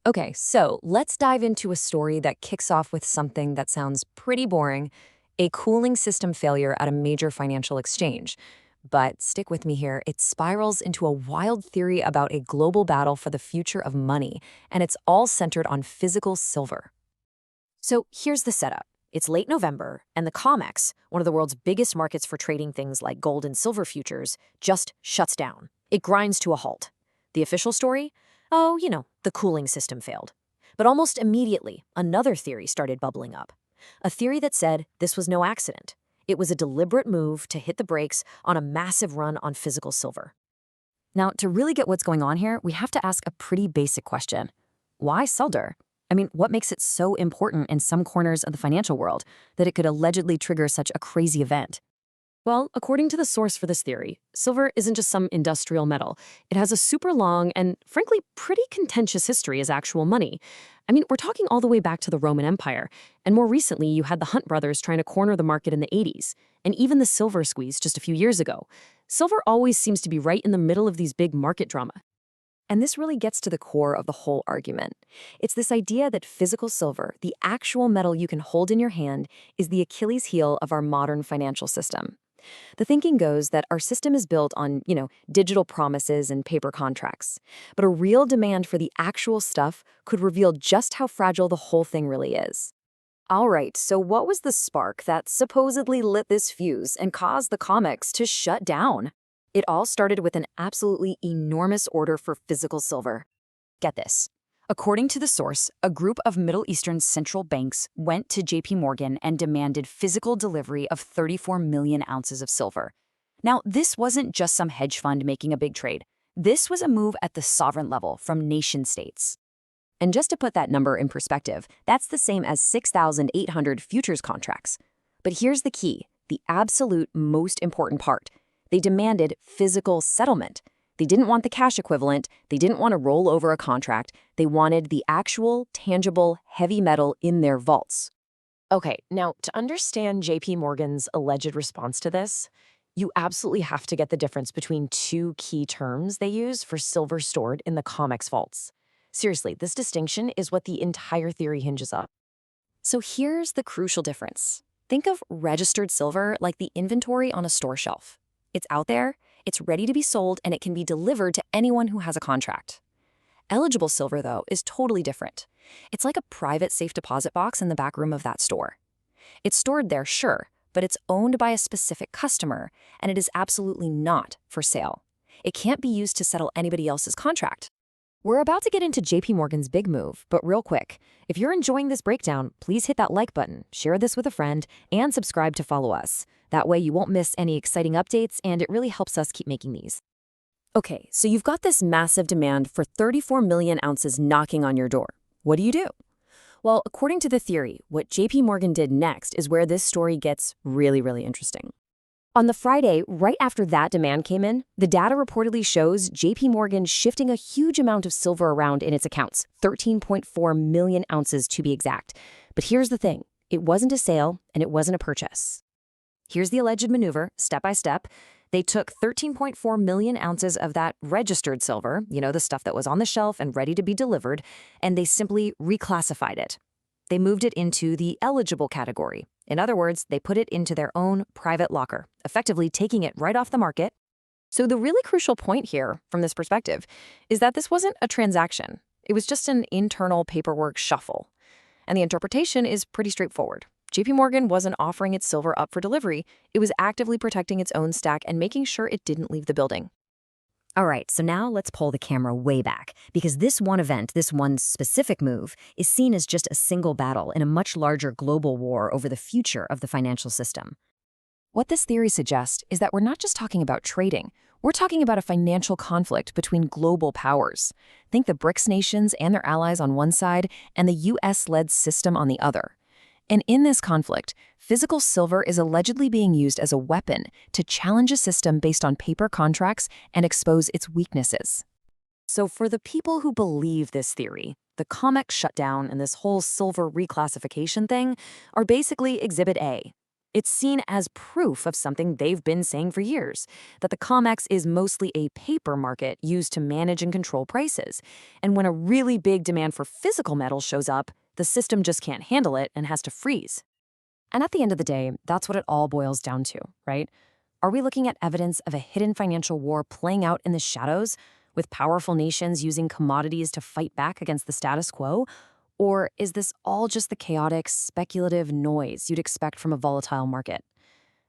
Okay, so let's dive into a story that kicks off with something that sounds pretty boring, a cooling system failure at a major financial exchange. But stick with me here, it spirals into a wild theory about a global battle for the future of money, and it's all centered on physical silver. So here's the setup. It's late November, and the COMEX, one of the world's biggest markets for trading things like gold and silver futures, just shuts down. It grinds to a halt. The official story? Oh, the cooling system failed. But almost immediately, another theory started bubbling up. A theory that said this was no accident. It was a deliberate move to hit the brakes on a massive run on physical silver. Now, to really get what's going on here, we have to ask a pretty basic question. Why silver? I mean, what makes it so important in some corners of the financial world that it could allegedly trigger such a crazy event? Well, according to the source for this theory, silver isn't just some industrial metal. It has a super long and, frankly, pretty contentious history as actual money. I mean, we're talking all the way back to the Roman Empire. And more recently, you had the Hunt brothers trying to corner the market in the 80s, and even the silver squeeze just a few years ago. Silver always seems to be right in the middle of these big market drama. And this really gets to the core of the whole argument. It's this idea that physical silver, the actual metal you can hold in your hand, is the Achilles heel of our modern financial system. The thinking goes that our system is built on, digital promises and paper contracts. But a real demand for the actual stuff could reveal just how fragile the whole thing really is. All right, so what was the spark that supposedly lit this fuse and caused the COMEX to shut down? It all started with an absolutely enormous order for physical silver. Get this. According to the source, a group of Middle Eastern central banks went to JPMorgan and demanded physical delivery of 34 million ounces of silver. Now, this wasn't just some hedge fund making a big trade. This was a move at the sovereign level from nation-states. And just to put that number in perspective, that's the same as 6,800 futures contracts. But here's the key, the absolute most important part. They demanded physical settlement. They didn't want the cash equivalent. They didn't want to roll over a contract. They wanted the actual, tangible, heavy metal in their vaults. Okay, now to understand JP Morgan's alleged response to this, you absolutely have to get the difference between two key terms they use for silver stored in the COMEX vaults. Seriously, this distinction is what the entire theory hinges on. So here's the crucial difference. Think of registered silver like the inventory on a store shelf. It's out there, it's ready to be sold, and it can be delivered to anyone who has a contract. Eligible silver, though, is totally different. It's like a private safe deposit box in the back room of that store. It's stored there, sure, but it's owned by a specific customer, and it is absolutely not for sale. It can't be used to settle anybody else's contract. We're about to get into JP Morgan's big move, but real quick, if you're enjoying this breakdown, please hit that like button, share this with a friend, and subscribe to follow us. That way you won't miss any exciting updates, and it really helps us keep making these. Okay, so you've got this massive demand for 34 million ounces knocking on your door. What do you do? Well, according to the theory, what JP Morgan did next is where this story gets really, really interesting. On the Friday, right after that demand came in, the data reportedly shows JP Morgan shifting a huge amount of silver around in its accounts, 13.4 million ounces to be exact. But here's the thing, it wasn't a sale and it wasn't a purchase. Here's the alleged maneuver, step by step. They took 13.4 million ounces of that registered silver, the stuff that was on the shelf and ready to be delivered, and they simply reclassified it. They moved it into the eligible category. In other words, they put it into their own private locker, effectively taking it right off the market. So the really crucial point here, from this perspective, is that this wasn't a transaction. It was just an internal paperwork shuffle. And the interpretation is pretty straightforward. JP Morgan wasn't offering its silver up for delivery. It was actively protecting its own stack and making sure it didn't leave the building. All right, so now let's pull the camera way back, because this one event, this one specific move, is seen as just a single battle in a much larger global war over the future of the financial system. What this theory suggests is that we're not just talking about trading. We're talking about a financial conflict between global powers. Think the BRICS nations and their allies on one side and the US-led system on the other. And in this conflict, physical silver is allegedly being used as a weapon to challenge a system based on paper contracts and expose its weaknesses. So for the people who believe this theory, the COMEX shutdown and this whole silver reclassification thing are basically Exhibit A. It's seen as proof of something they've been saying for years, that the COMEX is mostly a paper market used to manage and control prices. And when a really big demand for physical metal shows up, the system just can't handle it and has to freeze. And at the end of the day, that's what it all boils down to, right? Are we looking at evidence of a hidden financial war playing out in the shadows, with powerful nations using commodities to fight back against the status quo? Or is this all just the chaotic, speculative noise you'd expect from a volatile market?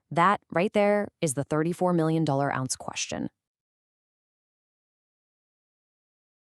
That, right there, is the $34 million ounce question.